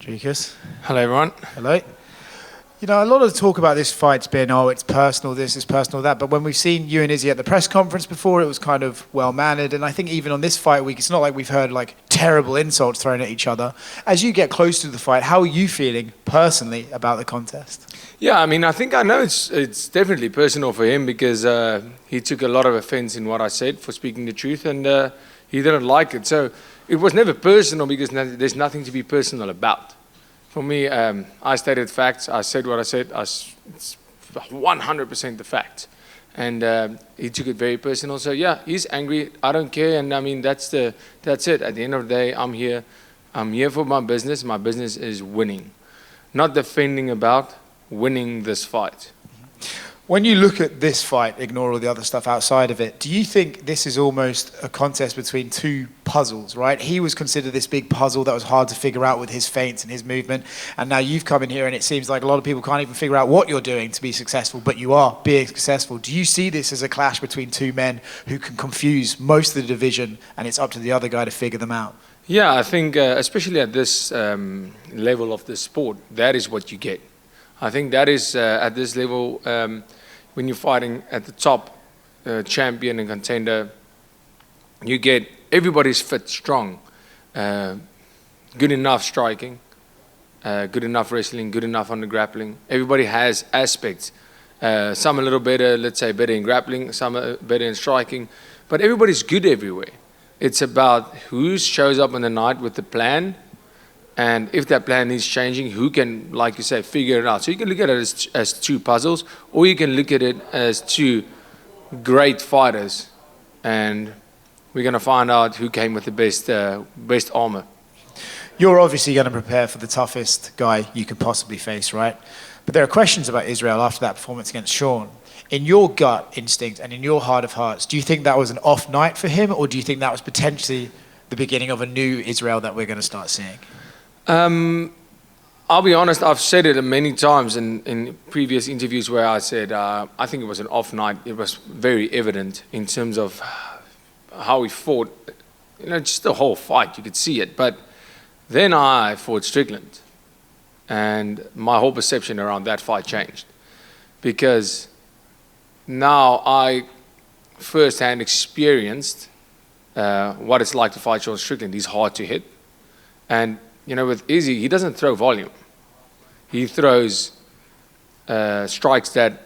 Dricus. Hello, everyone. Hello. You know, a lot of talk about this fight's been, oh, it's personal this, it's personal that. But when we've seen you and Izzy at the press conference before, it was kind of well-mannered. And I think even on this fight week, it's not like we've heard, like, terrible insults thrown at each other. As you get close to the fight, how are you feeling personally about the contest? Yeah, I mean, I know it's definitely personal for him because he took a lot of offense in what I said for speaking the truth, and he didn't like it. So it was never personal because there's nothing to be personal about. For me, I stated facts. I said what I said. It's 100% the fact. And he took it very personal. So yeah, he's angry. I don't care. And I mean, that's it. At the end of the day, I'm here. I'm here for my business. My business is winning, not defending about winning this fight. When you look at this fight, ignore all the other stuff outside of it, do you think this is almost a contest between two puzzles, right? He was considered this big puzzle that was hard to figure out with his feints and his movement, and now you've come in here and it seems like a lot of people can't even figure out what you're doing to be successful, but you are being successful. Do you see this as a clash between two men who can confuse most of the division, and it's up to the other guy to figure them out? Yeah, I think especially at this level of the sport, that is what you get. I think that is at this level, when you're fighting at the top champion and contender, you get everybody's fit, strong, good enough striking, good enough wrestling, good enough on the grappling. Everybody has aspects. Some a little better, let's say better in grappling, some are better in striking, but everybody's good everywhere. It's about who shows up on the night with the plan, and if that plan is changing, who can, like you say, figure it out. So you can look at it as two puzzles, or you can look at it as two great fighters, and we're going to find out who came with the best armor. You're obviously going to prepare for the toughest guy you could possibly face, right? But there are questions about Israel after that performance against Sean. In your gut instinct and in your heart of hearts, do you think that was an off night for him, or do you think that was potentially the beginning of a new Israel that we're going to start seeing? I'll be honest, I've said it many times in previous interviews where I said I think it was an off night. It was very evident in terms of how he fought, just the whole fight, you could see it. But then I fought Strickland, and my whole perception around that fight changed, because now I firsthand experienced what it's like to fight Sean Strickland. He's hard to hit, and with Izzy, he doesn't throw volume. He throws strikes that,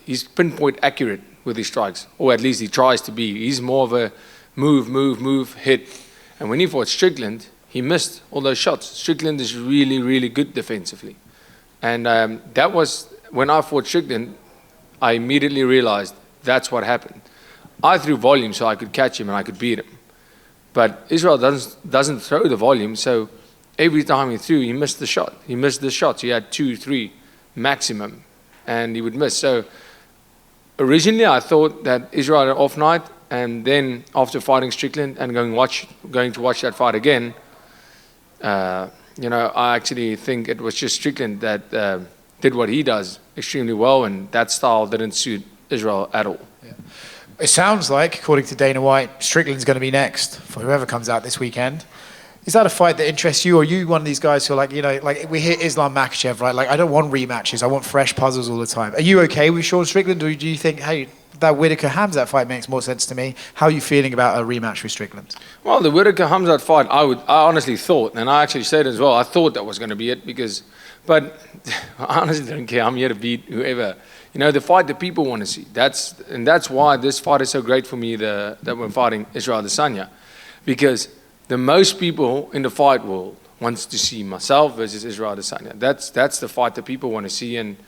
he's pinpoint accurate with his strikes, or at least he tries to be. He's more of a move, hit. And when he fought Strickland, he missed all those shots. Strickland is really, really good defensively. And that was, when I fought Strickland, I immediately realized that's what happened. I threw volume so I could catch him and I could beat him. But Israel doesn't throw the volume, so every time he threw, he missed the shot. He missed the shots. He had 2, 3 maximum, and he would miss. So originally, I thought that Israel had an off night, and then after fighting Strickland and going to watch that fight again, I actually think it was just Strickland that did what he does extremely well, and that style didn't suit Israel at all. Yeah. It sounds like, according to Dana White, Strickland's going to be next for whoever comes out this weekend. Is that a fight that interests you, or are you one of these guys who are like, like we hear Islam Makhachev, right? Like, I don't want rematches. I want fresh puzzles all the time. Are you okay with Sean Strickland, or do you think, hey, that Whittaker-Hamzat fight makes more sense to me? How are you feeling about a rematch with Strickland? Well, the Whittaker-Hamzat fight, I honestly thought, and I actually said as well, I thought that was going to be it but I honestly don't care. I'm here to beat whoever. The fight that people want to see. That's why this fight is so great for me, that we're fighting Israel Adesanya. Because the most people in the fight world wants to see myself versus Israel Adesanya. That's the fight that people want to see, and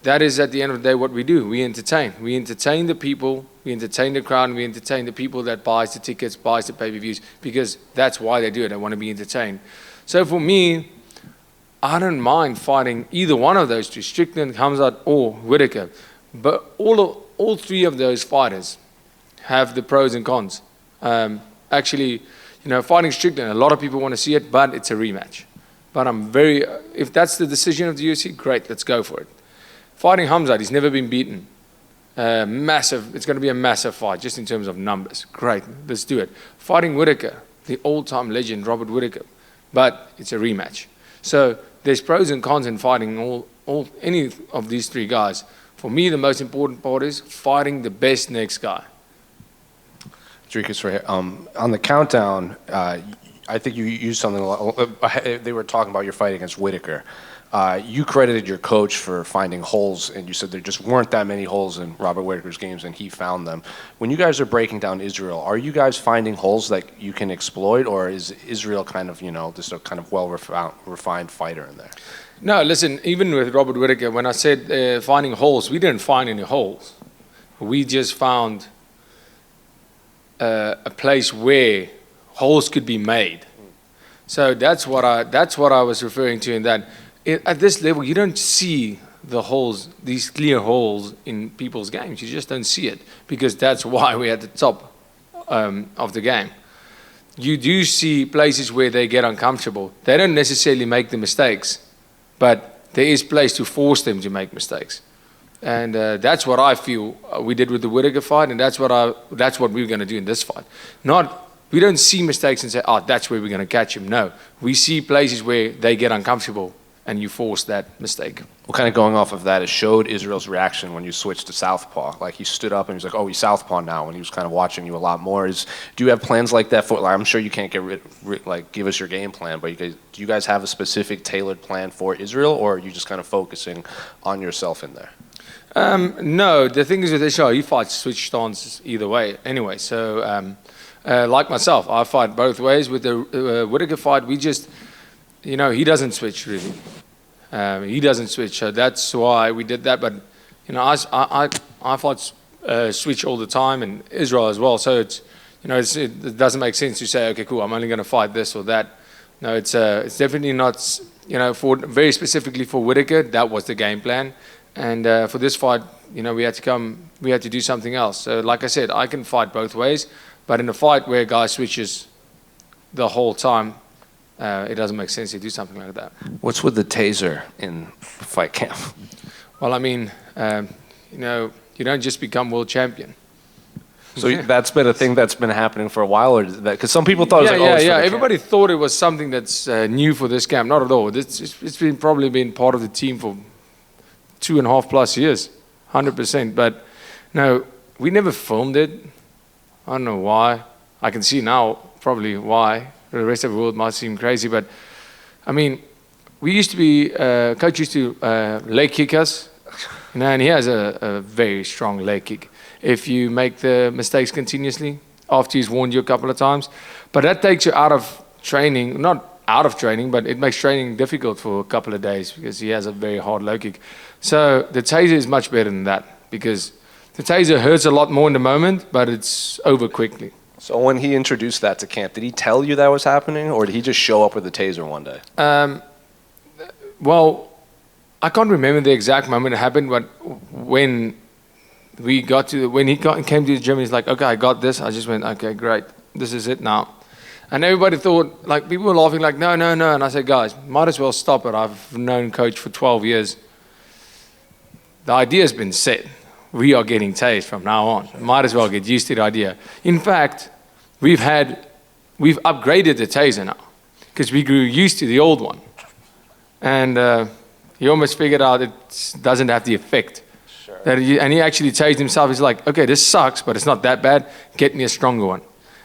that is at the end of the day what we do. We entertain. We entertain the people, we entertain the crowd, and we entertain the people that buys the tickets, buys the pay-per-views, because that's why they do it. They want to be entertained. So for me, I don't mind fighting either one of those two, Strickland, Hamzat, or Whittaker. But all three of those fighters have the pros and cons. Actually, fighting Strickland, a lot of people want to see it, but it's a rematch. But if that's the decision of the UFC, great, let's go for it. Fighting Hamzat, he's never been beaten. It's going to be a massive fight, just in terms of numbers. Great, let's do it. Fighting Whittaker, the all-time legend, Robert Whittaker, but it's a rematch. So there's pros and cons in fighting any of these three guys. For me, the most important part is fighting the best next guy. Dricus, on the countdown, I think you used something. They were talking about your fight against Whittaker. You credited your coach for finding holes, and you said there just weren't that many holes in Robert Whittaker's games, and he found them. When you guys are breaking down Israel, are you guys finding holes that you can exploit, or is Israel kind of, just a kind of well-refined fighter in there? No, listen, even with Robert Whittaker, when I said finding holes, we didn't find any holes. We just found a place where holes could be made. So that's what I was referring to in that. At this level, you don't see the holes, these clear holes in people's games. You just don't see it because that's why we're at the top of the game. You do see places where they get uncomfortable. They don't necessarily make the mistakes, but there is place to force them to make mistakes. And that's what I feel we did with the Whittaker fight, and that's what we're going to do in this fight. We don't see mistakes and say, oh, that's where we're going to catch him. No, we see places where they get uncomfortable, and you force that mistake. Well, kind of going off of that, it showed Israel's reaction when you switched to southpaw. Like, he stood up and he was like, oh, he's southpaw now, and he was kind of watching you a lot more. Do you have plans like that for, I'm sure you can't give us your game plan, but do you guys have a specific tailored plan for Israel, or are you just kind of focusing on yourself in there? No, the thing is with Israel, he fights switch stances either way anyway. So, like myself, I fight both ways. With the Whittaker fight, we just, he doesn't switch really. He doesn't switch, so that's why we did that. But I fight switch all the time, and Israel as well. So it doesn't make sense to say, okay, cool, I'm only going to fight this or that. No, it's definitely not. For very specifically for Whittaker, that was the game plan, and for this fight, we had to do something else. So like I said, I can fight both ways, but in a fight where a guy switches the whole time, it doesn't make sense to do something like that. What's with the taser in fight camp? Well, I mean, you don't just become world champion. So that's been a thing that's been happening for a while, or is that because some people thought it was Everybody thought it was something that's new for this camp. Not at all. It's probably been part of the team for 2.5+ years, 100%. But no, we never filmed it. I don't know why. I can see now probably why. The rest of the world might seem crazy, but I mean, we used to be, coach used to leg kick us, and he has a very strong leg kick. If you make the mistakes continuously, after he's warned you a couple of times, but that takes you out of training, not out of training, but it makes training difficult for a couple of days because he has a very hard low kick. So the taser is much better than that because the taser hurts a lot more in the moment, but it's over quickly. So when he introduced that to camp, did he tell you that was happening, or did he just show up with a taser one day? Well, I can't remember the exact moment it happened, but when he came to the gym, he's like, okay, I got this. I just went, okay, great. This is it now. And everybody thought, like, people were laughing, like, no. And I said, guys, might as well stop it. I've known coach for 12 years. The idea's been set. We are getting tased from now on. Might as well get used to the idea. In fact, we've upgraded the taser now because we grew used to the old one. And he almost figured out it doesn't have the effect. Sure. And he actually tased himself. He's like, okay, this sucks, but it's not that bad. Get me a stronger one.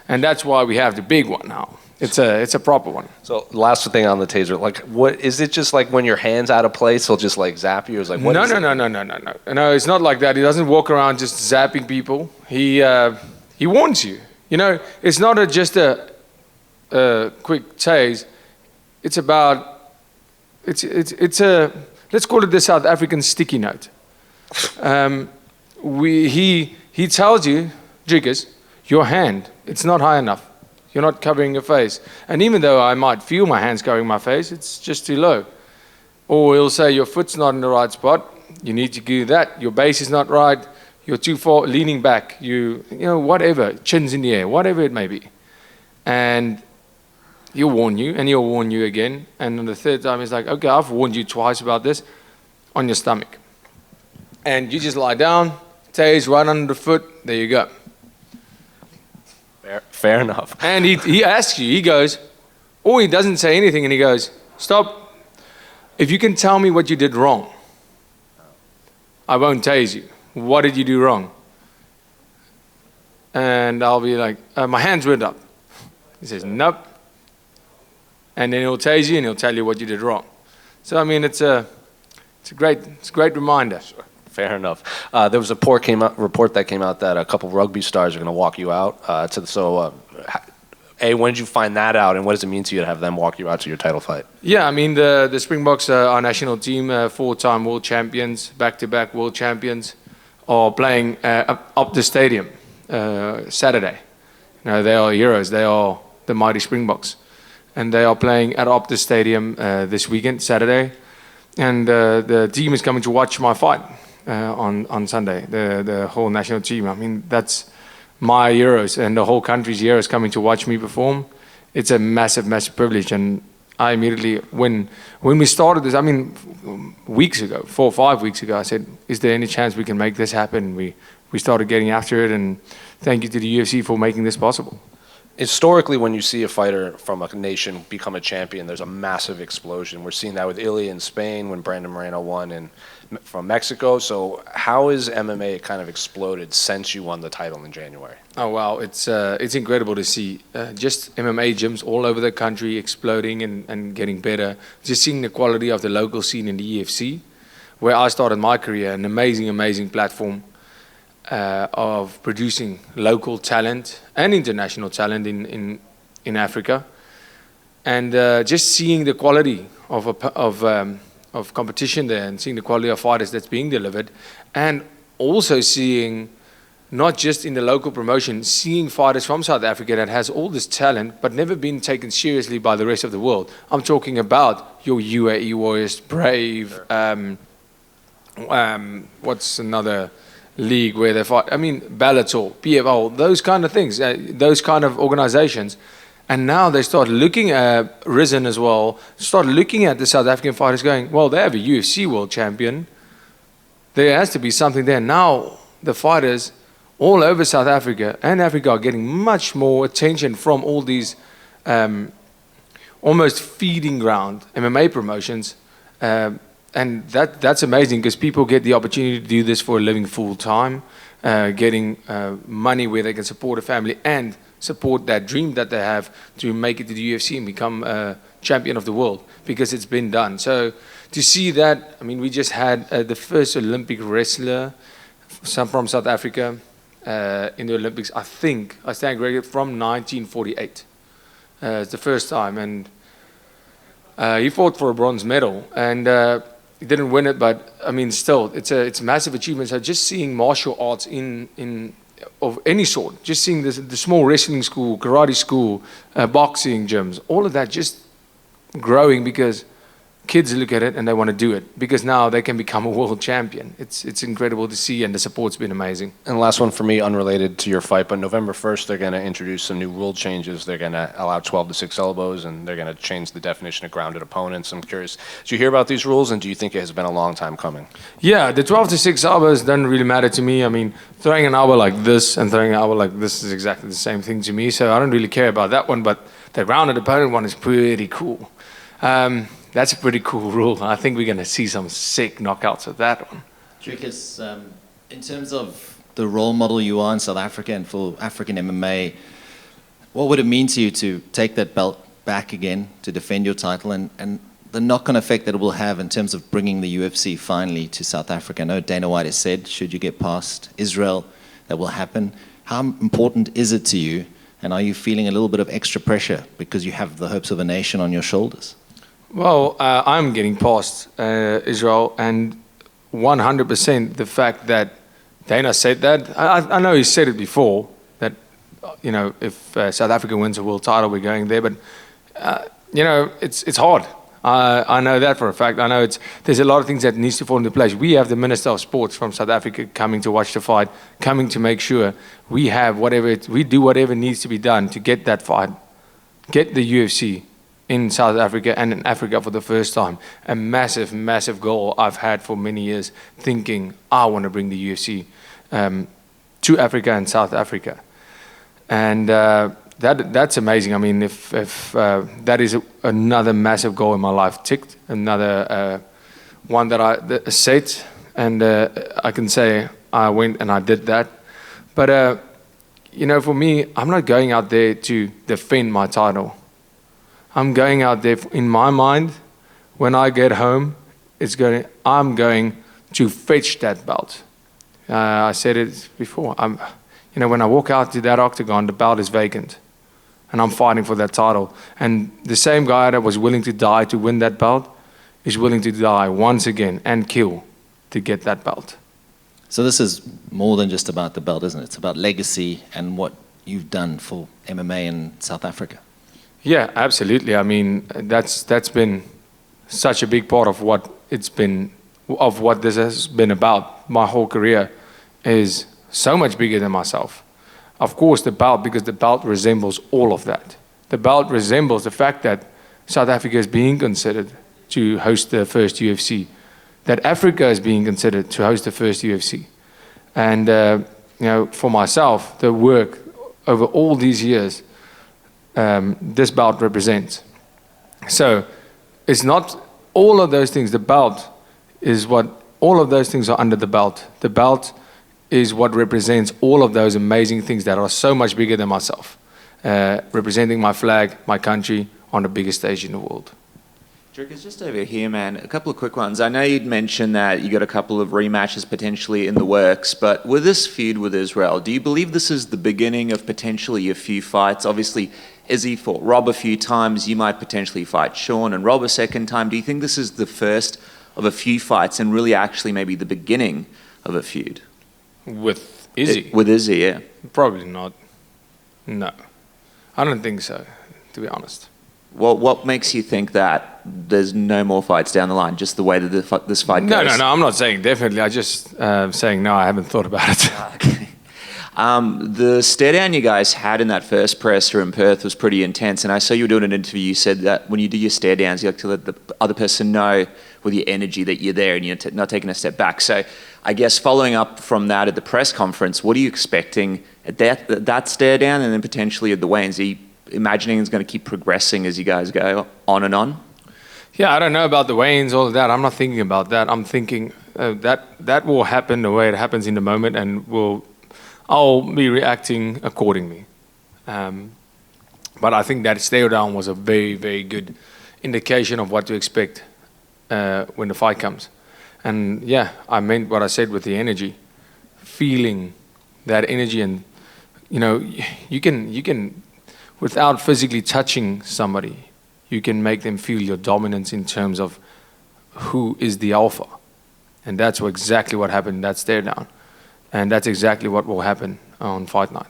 And that's why we have the big one now. It's a proper one. So last thing on the taser, like, what is it? Just like when your hand's out of place, he'll just like zap you? Or like, No, it's not like that. He doesn't walk around just zapping people. He warns you. It's not just a quick tase. It's a let's call it the South African sticky note. He tells you, Dricus, your hand, it's not high enough. You're not covering your face. And even though I might feel my hands covering my face, it's just too low. Or he'll say your foot's not in the right spot. You need to do that. Your base is not right. You're too far leaning back. Whatever, chin's in the air, whatever it may be. And he'll warn you, and he'll warn you again. And on the third time, he's like, okay, I've warned you twice about this, on your stomach. And you just lie down, tase right under the foot, there you go. Fair enough. And he asks you, he goes, or he doesn't say anything, and he goes, stop. if you can tell me what you did wrong, I won't tase you. What did you do wrong? And I'll be like, my hands went up. He says, nope. And then he'll tase you and he'll tell you what you did wrong. So, I mean, it's a great reminder. Sure. Fair enough. There was a report that came out that a couple rugby stars are going to walk you out. When did you find that out, and what does it mean to you to have them walk you out to your title fight? Yeah, I mean, the Springboks, our national team, 4-time world champions, back-to-back world champions, are playing up the stadium Saturday. You know, they are heroes. They are the mighty Springboks. And they are playing at Optus Stadium this weekend, Saturday. And the team is coming to watch my fight on Sunday, the whole national team. I mean, that's my heroes and the whole country's heroes coming to watch me perform. It's a massive, massive privilege. And I immediately, when we started this, I mean, weeks ago, 4 or 5 weeks ago, I said, is there any chance we can make this happen? We started getting after it, and thank you to the UFC for making this possible. Historically, when you see a fighter from a nation become a champion, there's a massive explosion. We're seeing that with Ilya in Spain when Brandon Moreno won from Mexico. So how has MMA kind of exploded since you won the title in January? Oh, wow. It's incredible to see just MMA gyms all over the country exploding and getting better. Just seeing the quality of the local scene in the UFC, where I started my career, an amazing, amazing platform of producing local talent and international talent in Africa, and just seeing the quality of competition there, and seeing the quality of fighters that's being delivered, and also seeing not just in the local promotion, seeing fighters from South Africa that has all this talent but never been taken seriously by the rest of the world. I'm talking about your UAE Warriors, Brave, what's another league where they fight? I mean, Bellator, PFL, those kind of things, those kind of organizations. And now they start looking at Risen as well, start looking at the South African fighters going, well, they have a UFC world champion. There has to be something there. Now the fighters all over South Africa and Africa are getting much more attention from all these almost feeding ground MMA promotions. And that's amazing, because people get the opportunity to do this for a living full time, getting money where they can support a family and support that dream that they have to make it to the UFC and become a champion of the world, because it's been done. So to see that, I mean, we just had the first Olympic wrestler from South Africa in the Olympics, I think, I stand corrected, from 1948. It's the first time, and he fought for a bronze medal, and he didn't win it, but I mean, still, it's a massive achievement. So just seeing martial arts of any sort, just seeing the small wrestling school, karate school, boxing gyms, all of that just growing, because kids look at it and they want to do it, because now they can become a world champion. It's incredible to see, and the support's been amazing. And last one for me, unrelated to your fight, but November 1st, they're going to introduce some new rule changes. They're going to allow 12 to 6 elbows, and they're going to change the definition of grounded opponents. I'm curious, did you hear about these rules, and do you think it has been a long time coming? Yeah, the 12 to 6 elbows doesn't really matter to me. I mean, throwing an elbow like this and throwing an elbow like this is exactly the same thing to me, so I don't really care about that one, but the grounded opponent one is pretty cool. That's a pretty cool rule. I think we're going to see some sick knockouts of that one. Dricus, in terms of the role model you are in South Africa and for African MMA, what would it mean to you to take that belt back again, to defend your title, and the knock-on effect that it will have in terms of bringing the UFC finally to South Africa? I know Dana White has said, should you get past Israel, that will happen. How important is it to you, and are you feeling a little bit of extra pressure because you have the hopes of a nation on your shoulders? Well, I'm getting past Israel, and 100% the fact that Dana said that. I know he said it before, that, you know, if South Africa wins a world title, we're going there. But, you know, it's hard. I know that for a fact. I know there's a lot of things that needs to fall into place. We have the Minister of Sports from South Africa coming to watch the fight, coming to make sure we do whatever needs to be done to get that fight, get the UFC in South Africa and in Africa for the first time. A massive, massive goal I've had for many years, thinking I want to bring the UFC to Africa and South Africa. And that's amazing. I mean, if that is another massive goal in my life ticked, another one that I set, and I can say I went and I did that. But for me, I'm not going out there to defend my title. I'm going out there in my mind. When I get home, I'm going to fetch that belt. I said it before. When I walk out to that octagon, the belt is vacant, and I'm fighting for that title. And the same guy that was willing to die to win that belt is willing to die once again and kill to get that belt. So this is more than just about the belt, isn't it? It's about legacy and what you've done for MMA in South Africa. Yeah, absolutely. I mean, that's been such a big part of what this has been about. My whole career is so much bigger than myself. Of course, the belt, because the belt resembles all of that. The belt resembles the fact that South Africa is being considered to host the first UFC, that Africa is being considered to host the first UFC. And, for myself, the work over all these years, this belt represents. So it's not all of those things. The belt is all of those things are under the belt. The belt is what represents all of those amazing things that are so much bigger than myself, representing my flag, my country, on the biggest stage in the world. Dricus, just over here, man, a couple of quick ones. I know you'd mentioned that you got a couple of rematches potentially in the works, but with this feud with Israel, do you believe this is the beginning of potentially a few fights? Obviously, Izzy fought Rob a few times. You might potentially fight Sean and Rob a second time. Do you think this is the first of a few fights and really actually maybe the beginning of a feud? With Izzy? With Izzy, yeah. Probably not. No. I don't think so, to be honest. Well, what makes you think that there's no more fights down the line, just the way that this fight goes? No, I'm not saying definitely. I just saying no, I haven't thought about it. Okay. The stare down you guys had in that first presser in Perth was pretty intense, and I saw you were doing an interview. You said that when you do your stare downs, you like to let the other person know with your energy that you're there and you're not taking a step back. So I guess following up from that at the press conference, what are you expecting at that stare down and then potentially at the weigh-ins? Are you imagining it's going to keep progressing as you guys go on and on? Yeah, I don't know about the weigh-ins, all of that. I'm not thinking about that. I'm thinking that will happen the way it happens in the moment, and I'll be reacting accordingly. But I think that stare down was a very, very good indication of what to expect when the fight comes. And yeah, I meant what I said with the energy, feeling that energy, and you can without physically touching somebody, you can make them feel your dominance in terms of who is the alpha. And that's exactly what happened in that stare down. And that's exactly what will happen on fight night.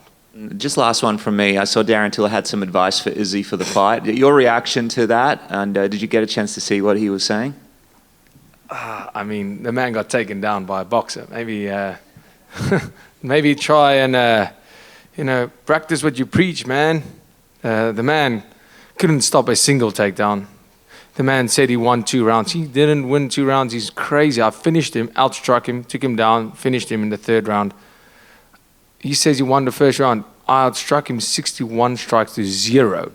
Just last one from me. I saw Darren Till had some advice for Izzy for the fight. Your reaction to that, and did you get a chance to see what he was saying? I mean, the man got taken down by a boxer. Maybe maybe try and practice what you preach, man. The man couldn't stop a single takedown. The man said he won 2 rounds. He didn't win 2 rounds. He's crazy. I finished him, outstruck him, took him down, finished him in the 3rd round. He says he won the 1st round. I outstruck him 61 strikes to 0.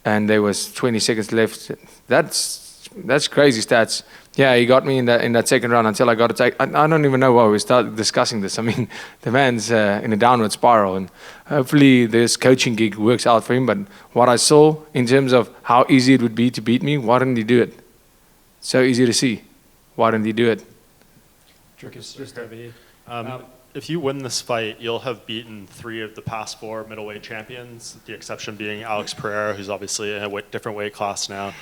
And there was 20 seconds left. That's crazy stats. Yeah, he got me in that 2nd round until I got a take. I don't even know why we started discussing this. I mean, the man's in a downward spiral, and hopefully this coaching gig works out for him. But what I saw in terms of how easy it would be to beat me, why didn't he do it? So easy to see. Why didn't he do it? Dricus, just over here. If you win this fight, you'll have beaten 3 of the past 4 middleweight champions, the exception being Alex Pereira, who's obviously in a different weight class now.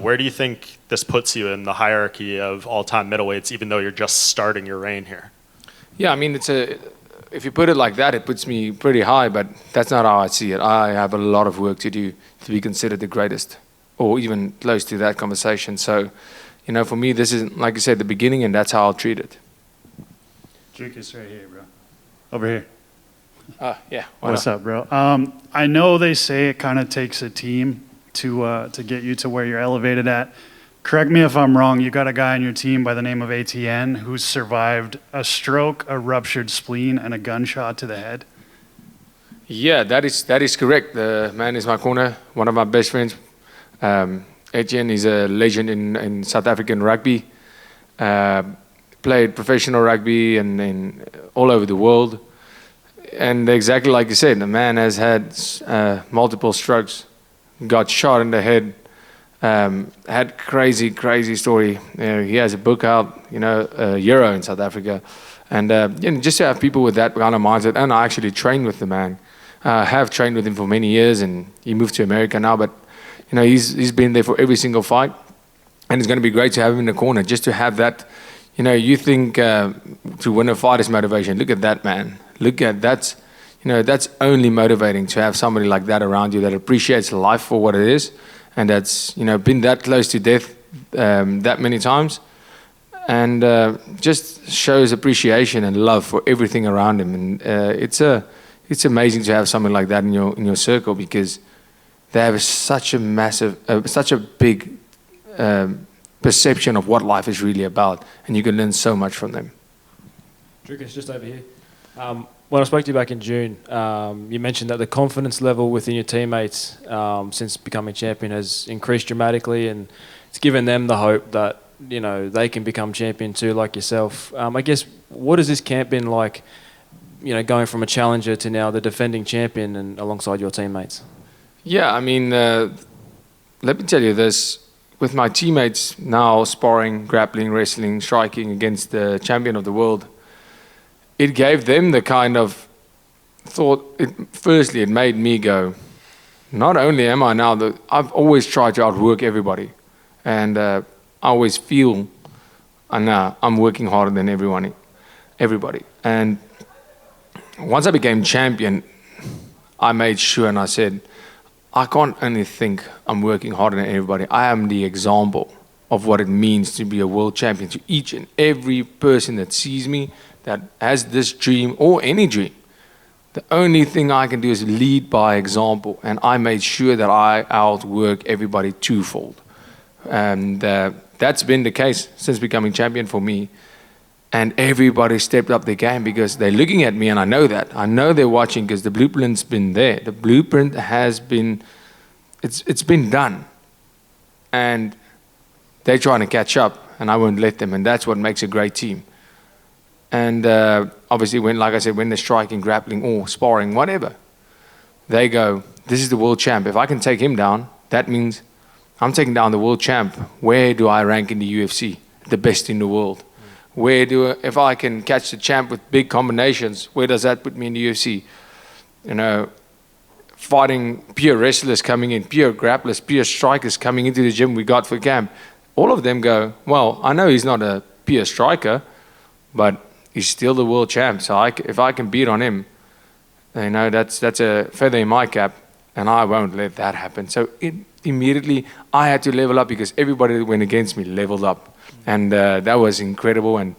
Where do you think this puts you in the hierarchy of all-time middleweights, even though you're just starting your reign here? Yeah, I mean, if you put it like that, it puts me pretty high, but that's not how I see it. I have a lot of work to do to be considered the greatest, or even close to that conversation. So, for me, this is, like you said, the beginning, and that's how I'll treat it. Dricus right here, bro. Over here. Yeah. What's up, bro? I know they say it kind of takes a team to get you to where you're elevated at. Correct me if I'm wrong. You got a guy on your team by the name of ATN who's survived a stroke, a ruptured spleen, and a gunshot to the head. Yeah, that is correct. The man is my corner, one of my best friends. Etienne is a legend in South African rugby. Played professional rugby and all over the world. And exactly like you said, the man has had multiple strokes, got shot in the head, had crazy story. He has a book out, Euro in South Africa. And just to have people with that kind of mindset, and I actually trained with the man. Have trained with him for many years, and he moved to America now, but he's been there for every single fight, and it's going to be great to have him in the corner, just to have that. You think to win a fight is motivation. Look at that, man. Look at that. That's only motivating to have somebody like that around you that appreciates life for what it is, and that's been that close to death that many times, and just shows appreciation and love for everything around him. And it's amazing to have something like that in your circle, because they have such a big perception of what life is really about, and you can learn so much from them. Dricus, just over here. When I spoke to you back in June, you mentioned that the confidence level within your teammates since becoming champion has increased dramatically, and it's given them the hope that they can become champion too, like yourself. I guess, what has this camp been like? Going from a challenger to now the defending champion and alongside your teammates? Yeah, I mean, let me tell you this. With my teammates now sparring, grappling, wrestling, striking against the champion of the world, it gave them the kind of thought. Firstly, it made me go, not only am I now I've always tried to outwork everybody. And I always feel, I'm working harder than everybody. And once I became champion, I made sure, and I said, I can't only think I'm working harder than everybody. I am the example of what it means to be a world champion to each and every person that sees me, that has this dream or any dream. The only thing I can do is lead by example, and I made sure that I outwork everybody twofold. And that's been the case since becoming champion for me. And everybody stepped up their game because they're looking at me, and I know that. I know they're watching because the blueprint's been there. The blueprint has been, it's been done. And they're trying to catch up, and I won't let them. And that's what makes a great team. And obviously, like I said, when they're striking, grappling, or sparring, whatever, they go, this is the world champ. If I can take him down, that means I'm taking down the world champ. Where do I rank in the UFC? The best in the world. If I can catch the champ with big combinations, where does that put me in the UFC? Fighting pure wrestlers coming in, pure grapplers, pure strikers coming into the gym we got for camp. All of them go, well, I know he's not a pure striker, but he's still the world champ. So if I can beat on him, that's a feather in my cap, and I won't let that happen. So immediately I had to level up because everybody that went against me leveled up. And that was incredible. And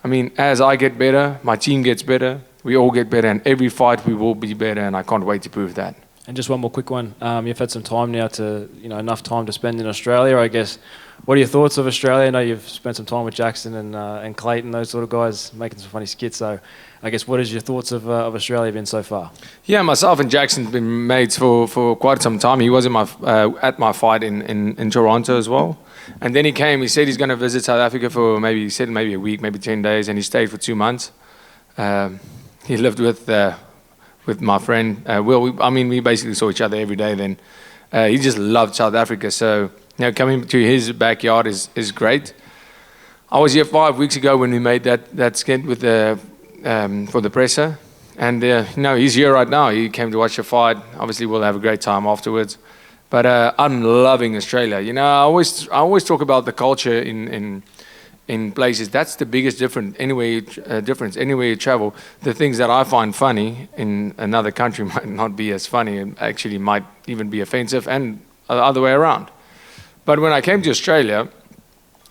I mean, as I get better, my team gets better, we all get better, and every fight we will be better, and I can't wait to prove that. And just one more quick one. You've had some time now enough time to spend in Australia, I guess. What are your thoughts of Australia? I know you've spent some time with Jackson and Clayton, those sort of guys, making some funny skits. So I guess, what is your thoughts of Australia been so far? Yeah, myself and Jackson have been mates for quite some time. He was at my fight in Toronto as well. And then he came, he said he's going to visit South Africa for maybe a week, maybe 10 days, and he stayed for 2 months. He lived with my friend. We basically saw each other every day then. He just loved South Africa, so coming to his backyard is great. I was here 5 weeks ago when we made that skit with for the presser, and he's here right now. He came to watch the fight. Obviously, we'll have a great time afterwards. But I'm loving Australia. I always talk about the culture in places. That's the biggest difference. Anywhere you travel, the things that I find funny in another country might not be as funny, and actually might even be offensive, and the other way around. But when I came to Australia,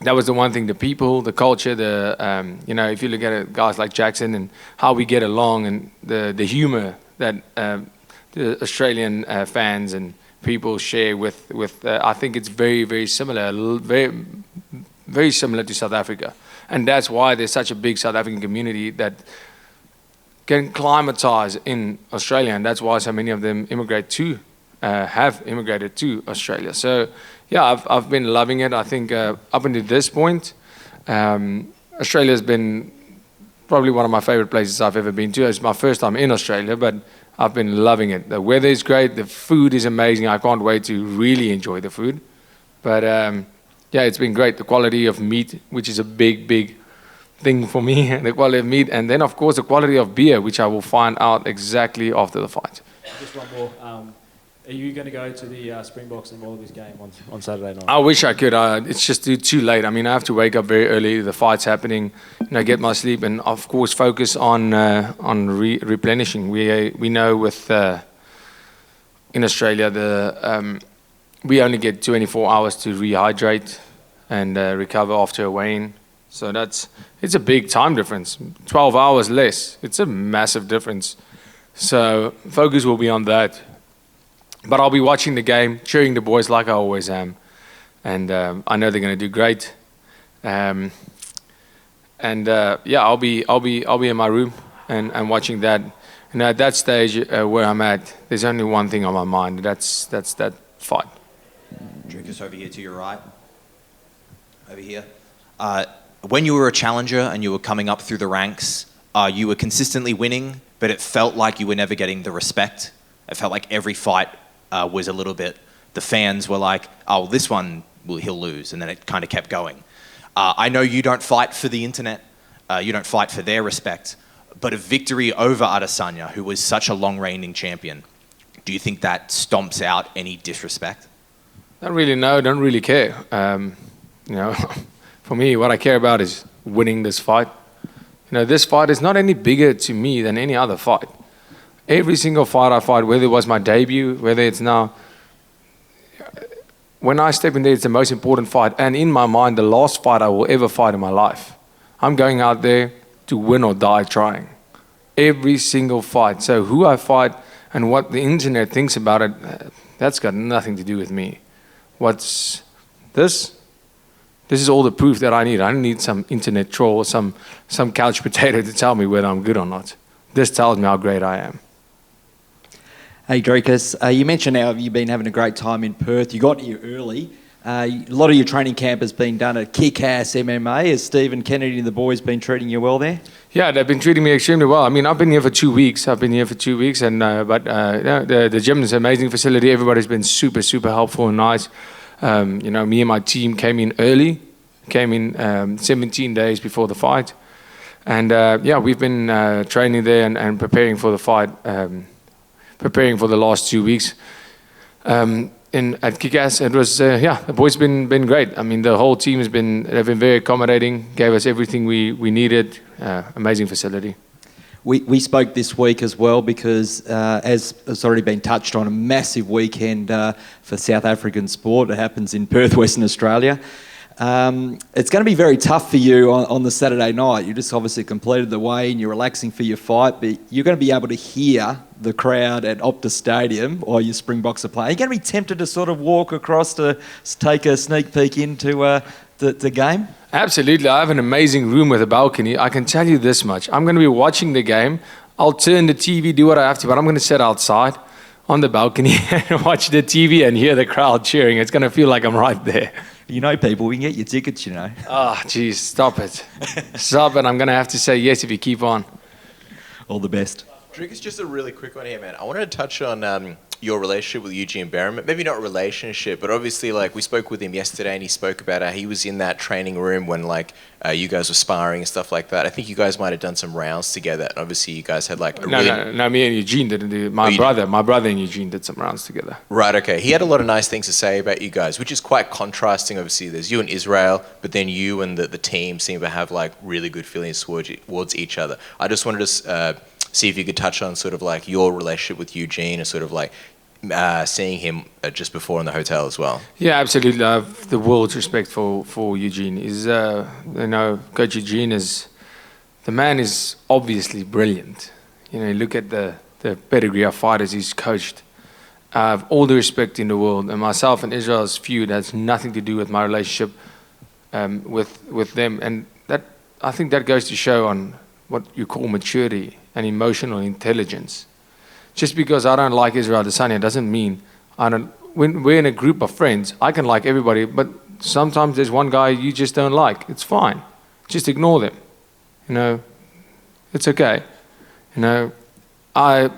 that was the one thing: the people, the culture, if you look at guys like Jackson and how we get along, and the humor that the Australian fans and people share with I think it's very, very similar, very, very similar to South Africa. And that's why there's such a big South African community that getting climatized in Australia, and that's why so many of them have immigrated to Australia. So, yeah, I've been loving it. I think up until this point, Australia has been probably one of my favorite places I've ever been to. It's my first time in Australia, but I've been loving it. The weather is great. The food is amazing. I can't wait to really enjoy the food. But yeah, it's been great. The quality of meat, which is a big thing for me, the quality of meat. And then, of course, the quality of beer, which I will find out exactly after the fight. Just one more. Are you going to go to the Springboks and Wallabies game on Saturday night? I wish I could. It's just too late. I mean, I have to wake up very early. The fight's happening. Get my sleep, and of course, focus on replenishing. We know with in Australia we only get 24 hours to rehydrate and recover after a weigh-in. So it's a big time difference. 12 hours less. It's a massive difference. So focus will be on that. But I'll be watching the game, cheering the boys like I always am, and I know they're going to do great. Yeah, I'll be in my room and watching that. And at that stage where I'm at, there's only one thing on my mind. That's that fight. Dricus, over here to your right. Over here. When you were a challenger and you were coming up through the ranks, you were consistently winning, but it felt like you were never getting the respect. It felt like every fight was a little bit, the fans were like, oh, this one, he'll lose. And then it kind of kept going. I know you don't fight for the internet. You don't fight for their respect. But a victory over Adesanya, who was such a long-reigning champion, do you think that stomps out any disrespect? Don't really know, don't really care. For me, what I care about is winning this fight. This fight is not any bigger to me than any other fight. Every single fight I fight, whether it was my debut, whether it's now, when I step in there, it's the most important fight. And in my mind, the last fight I will ever fight in my life. I'm going out there to win or die trying. Every single fight. So who I fight and what the internet thinks about it, that's got nothing to do with me. What's this? This is all the proof that I need. I don't need some internet troll or some couch potato to tell me whether I'm good or not. This tells me how great I am. Hey, Dricus, you mentioned how you've been having a great time in Perth. You got here early. A lot of your training camp has been done at Kick-Ass MMA. Has Stephen Kennedy and the boys been treating you well there? Yeah, they've been treating me extremely well. I mean, I've been here for 2 weeks. And the gym is an amazing facility. Everybody's been super helpful and nice. Me and my team came in early, 17 days before the fight. And we've been training there and preparing for the fight, preparing for the last 2 weeks. At Kick-Ass, it was, the boys been great. I mean, the whole team they've been very accommodating, gave us everything we needed. Amazing facility. We spoke this week as well because, as it's already been touched on, a massive weekend for South African sport. It happens in Perth, Western Australia. It's going to be very tough for you on the Saturday night. You just obviously completed the weigh and you're relaxing for your fight, but you're going to be able to hear the crowd at Optus Stadium while your Springboks are playing. Are you going to be tempted to sort of walk across to take a sneak peek into the game? Absolutely. I have an amazing room with a balcony. I can tell you this much. I'm going to be watching the game. I'll turn the TV, do what I have to, but I'm going to sit outside on the balcony and watch the TV and hear the crowd cheering. It's going to feel like I'm right there. You know, people, we can get your tickets, you know. Oh, geez, stop it. Stop it. I'm going to have to say yes if you keep on. All the best. Dricus, just a really quick one here, man. I wanted to touch on your relationship with Eugene Berriman. Maybe not relationship, but obviously, we spoke with him yesterday, and he spoke about how he was in that training room when, you guys were sparring and stuff like that. I think you guys might have done some rounds together, and obviously you guys had, No, me and Eugene didn't do it. My brother and Eugene did some rounds together. Right, okay. He had a lot of nice things to say about you guys, which is quite contrasting. Obviously, there's you and Israel, but then you and the team seem to have, really good feelings towards each other. I just wanted to see if you could touch on sort of your relationship with Eugene and sort of seeing him just before in the hotel as well. Yeah, absolutely. I have the world's respect for Eugene. Coach Eugene the man is obviously brilliant. Look at the pedigree of fighters he's coached. I have all the respect in the world, and myself and Israel's feud has nothing to do with my relationship with them, and that I think that goes to show on what you call maturity and emotional intelligence. Just because I don't like Israel Adesanya doesn't mean I don't. When we're in a group of friends, I can like everybody, but sometimes there's one guy you just don't like. It's fine. Just ignore them. You know, it's okay. You know, I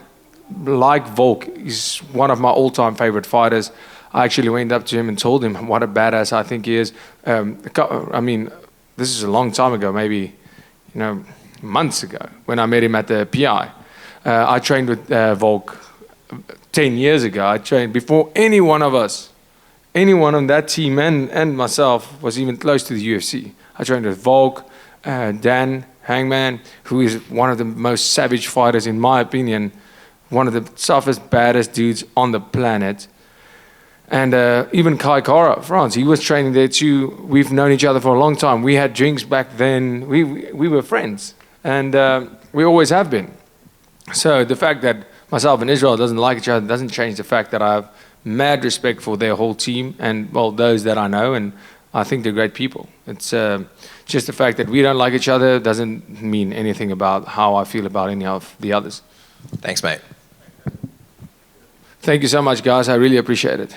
like Volk. He's one of my all-time favorite fighters. I actually went up to him and told him what a badass I think he is. I mean, this is a long time ago, maybe, months ago, when I met him at the PI. I trained with Volk 10 years ago. I trained before any one of us, anyone on that team and myself was even close to the UFC. I trained with Volk, Dan Hangman, who is one of the most savage fighters, in my opinion, one of the toughest, baddest dudes on the planet. And even Kai Kara, France, he was training there too. We've known each other for a long time. We had drinks back then. We were friends, and we always have been. So the fact that myself and Israel doesn't like each other doesn't change the fact that I have mad respect for their whole team and, well, those that I know, and I think they're great people. It's just the fact that we don't like each other doesn't mean anything about how I feel about any of the others. Thanks, mate. Thank you so much, guys. I really appreciate it.